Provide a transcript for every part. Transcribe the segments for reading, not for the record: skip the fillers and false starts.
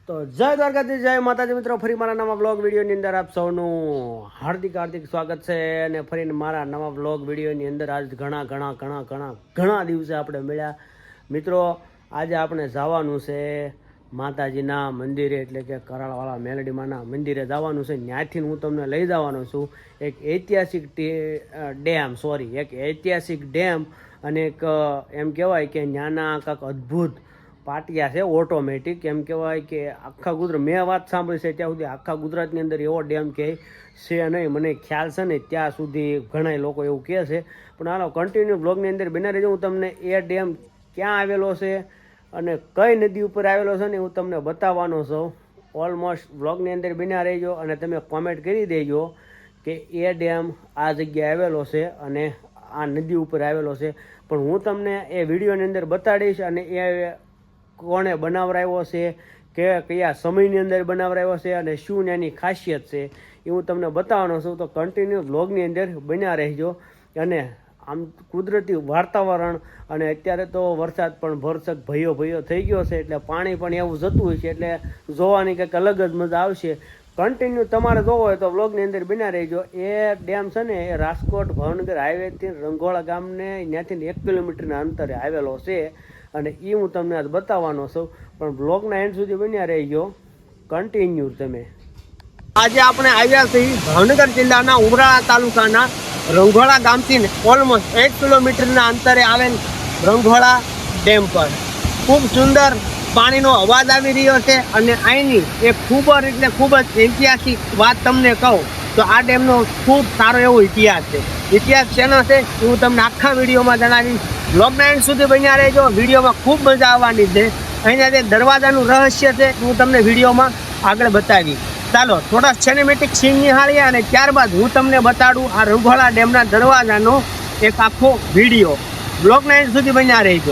તો જય દ્વારકાધીશ, જય માતાજી મિત્રો, ફરી મારા નવા બ્લોગ વિડીયોની અંદર આપ સૌનું હાર્દિક સ્વાગત છે. અને ફરીને મારા નવા બ્લોગ વિડીયોની અંદર આજ ઘણા દિવસે આપણે મળ્યા મિત્રો. આજે આપણે જવાનું છે માતાજીના મંદિરે, એટલે કે કરાળવાળા મેલડીમાના મંદિરે જવાનું છે. ત્યાંથી હું તમને લઈ જવાનો છું એક ઐતિહાસિક ડેમ અને એક એમ કહેવાય કે ત્યાંના કાંઈક અદ્ભુત પાટિયા છે ઓટોમેટિક. એમ કહેવાય કે આખા ગુજરાત, મેં વાત સાંભળી છે ત્યાં સુધી આખા ગુજરાતની અંદર એવો ડેમ કે છે નહીં, મને ખ્યાલ છે ને ત્યાં સુધી ઘણા લોકો એવું કહે છે. પણ હાલો કન્ટિન્યુ બ્લોગની અંદર બના રહેજો. હું તમને એ ડેમ ક્યાં આવેલો છે અને કઈ નદી ઉપર આવેલો છે ને હું તમને બતાવવાનો છું. ઓલમોસ્ટ બ્લોગની અંદર બના રહેજો અને તમે કોમેન્ટ કરી દેજો કે એ ડેમ આ જગ્યાએ આવેલો છે અને આ નદી ઉપર આવેલો છે. પણ હું તમને એ વિડીયોની અંદર બતાડીશ અને એ કોણે બનાવરાવ્યો છે, કે કયા સમયની અંદર બનાવરાવ્યો છે અને શું એની ખાસિયત છે એ હું તમને બતાવવાનો છું. તો કન્ટિન્યુ વ્લોગની અંદર બન્યા રહેજો. અને આમ કુદરતી વાતાવરણ અને અત્યારે તો વરસાદ પણ ભરસક ભયો થઈ ગયો છે, એટલે પાણી પણ એવું જતું હોય છે, એટલે જોવાની કંઈક અલગ જ મજા આવશે. કન્ટિન્યુ તમારે જોવો હોય તો વ્લોગની અંદર બન્યા રહેજો. એ ડેમ છે ને એ રાજકોટ ભાવનગર હાઈવેથી રંઘોળા ગામને ત્યાંથી 1 કિલોમીટરના અંતરે આવેલો છે અને એ હું તમને આજ બતાવવાનો છું. પણ બ્લોગના એન્ડ સુધી બન્યા રહેજો કન્ટિન્યુ તમે. આજે આપણે આવ્યા છીએ ભાવનગર જિલ્લાના ઉમરાળા તાલુકાના રંઘોળા ગામથી ઓલમોસ્ટ 1 કિલોમીટરના અંતરે આવેલ રંઘોળા ડેમ પર. ખૂબ સુંદર પાણીનો અવાજ આવી રહ્યો છે અને અહીંની એક ખૂબ જ ઐતિહાસિક વાત તમને કહું તો આ ડેમનો ખૂબ સારો એવો ઇતિહાસ છે. ઇતિહાસ શેનો છે એ હું તમને આખા વિડીયોમાં જણાવીશ. બ્લોગના એન્ડ સુધી બન્યા રહેજો. વિડીયોમાં ખૂબ મજા આવવાની છે. અહીંયા જે દરવાજાનું રહસ્ય છે હું તમને વિડીયોમાં આગળ બતાવીશ. ચાલો થોડા સિનેમેટિક સીન નિહાળીએ અને ત્યારબાદ હું તમને બતાડું આ રંઘોળા ડેમના દરવાજાનો એક આખો વિડીયો. બ્લોગના એન્ડ સુધી બન્યા રહેજો.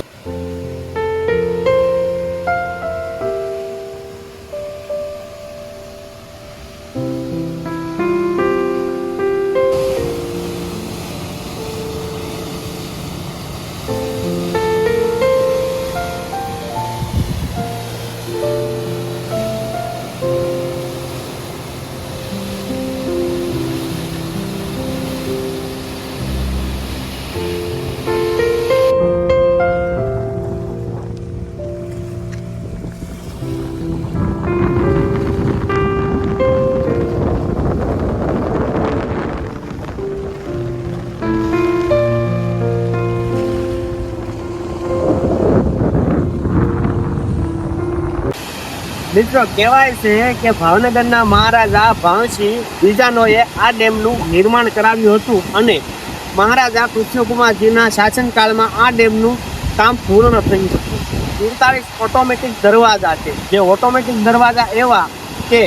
મિત્રો કહેવાય છે કે ભાવનગરના મહારાજા ભાવસિંહ બીજાનોએ આ ડેમનું નિર્માણ કરાવ્યું હતું અને મહારાજા કૃષ્ણકુમારજીના શાસનકાળમાં આ ડેમનું કામ પૂર્ણ થયું હતું. 47 ઓટોમેટિક દરવાજા છે, જે ઓટોમેટિક દરવાજા એવા કે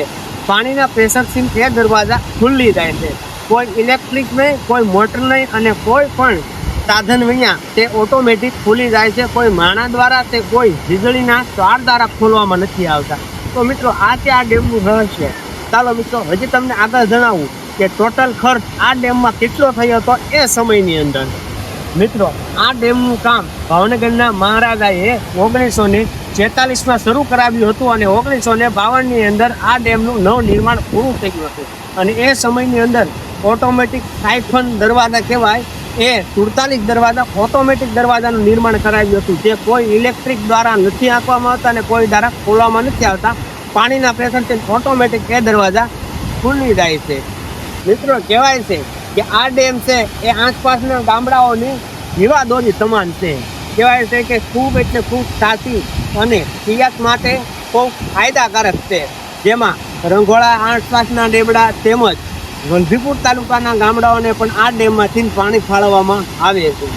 પાણીના પ્રેશરથી એ દરવાજા ખુલ્લી જાય છે. કોઈ ઇલેક્ટ્રિક નહીં, કોઈ મોટર નહીં અને કોઈ પણ સાધન વિના તે ઓટોમેટિક ખુલી જાય છે. કોઈ માણા દ્વારા તે કોઈ વીજળીના તાર દ્વારા ખોલવામાં નથી આવતા. તો મિત્રો આ છે આ ડેમનું રહસ્ય. ચાલો મિત્રો હજી તમને આગળ જણાવું કે ટોટલ ખર્ચ આ ડેમમાં કેટલો થયો હતો એ સમયની અંદર. મિત્રો આ ડેમનું કામ ભાવનગરના મહારાજાએ 1946માં શરૂ કરાવ્યું હતું અને 1952ની અંદર આ ડેમનું નવનિર્માણ પૂરું થઈ ગયું હતું. અને એ સમયની અંદર ઓટોમેટિક સાયફન દરવાજા કહેવાય એ 47 દરવાજા ઓટોમેટિક દરવાજાનું નિર્માણ કરાવ્યું હતું, જે કોઈ ઇલેક્ટ્રિક દ્વારા નથી આંકવામાં આવતા અને કોઈ દ્વારા ખોલવામાં નથી આવતા. પાણીના પ્રેશરથી ઓટોમેટિક એ દરવાજા ખુલી જાય છે. મિત્રો કહેવાય છે કે આ ડેમ છે એ આસપાસના ગામડાઓની જીવાદોરી સમાન છે. કહેવાય છે કે ખૂબ સાચી અને પિયત માટે ખૂબ ફાયદાકારક છે. જેમાં રંઘોળા આસપાસના ડેમડા તેમજ વલભીપુર તાલુકાના ગામડાઓને પણ આ ડેમમાંથી પાણી ફાળવવામાં આવે છે.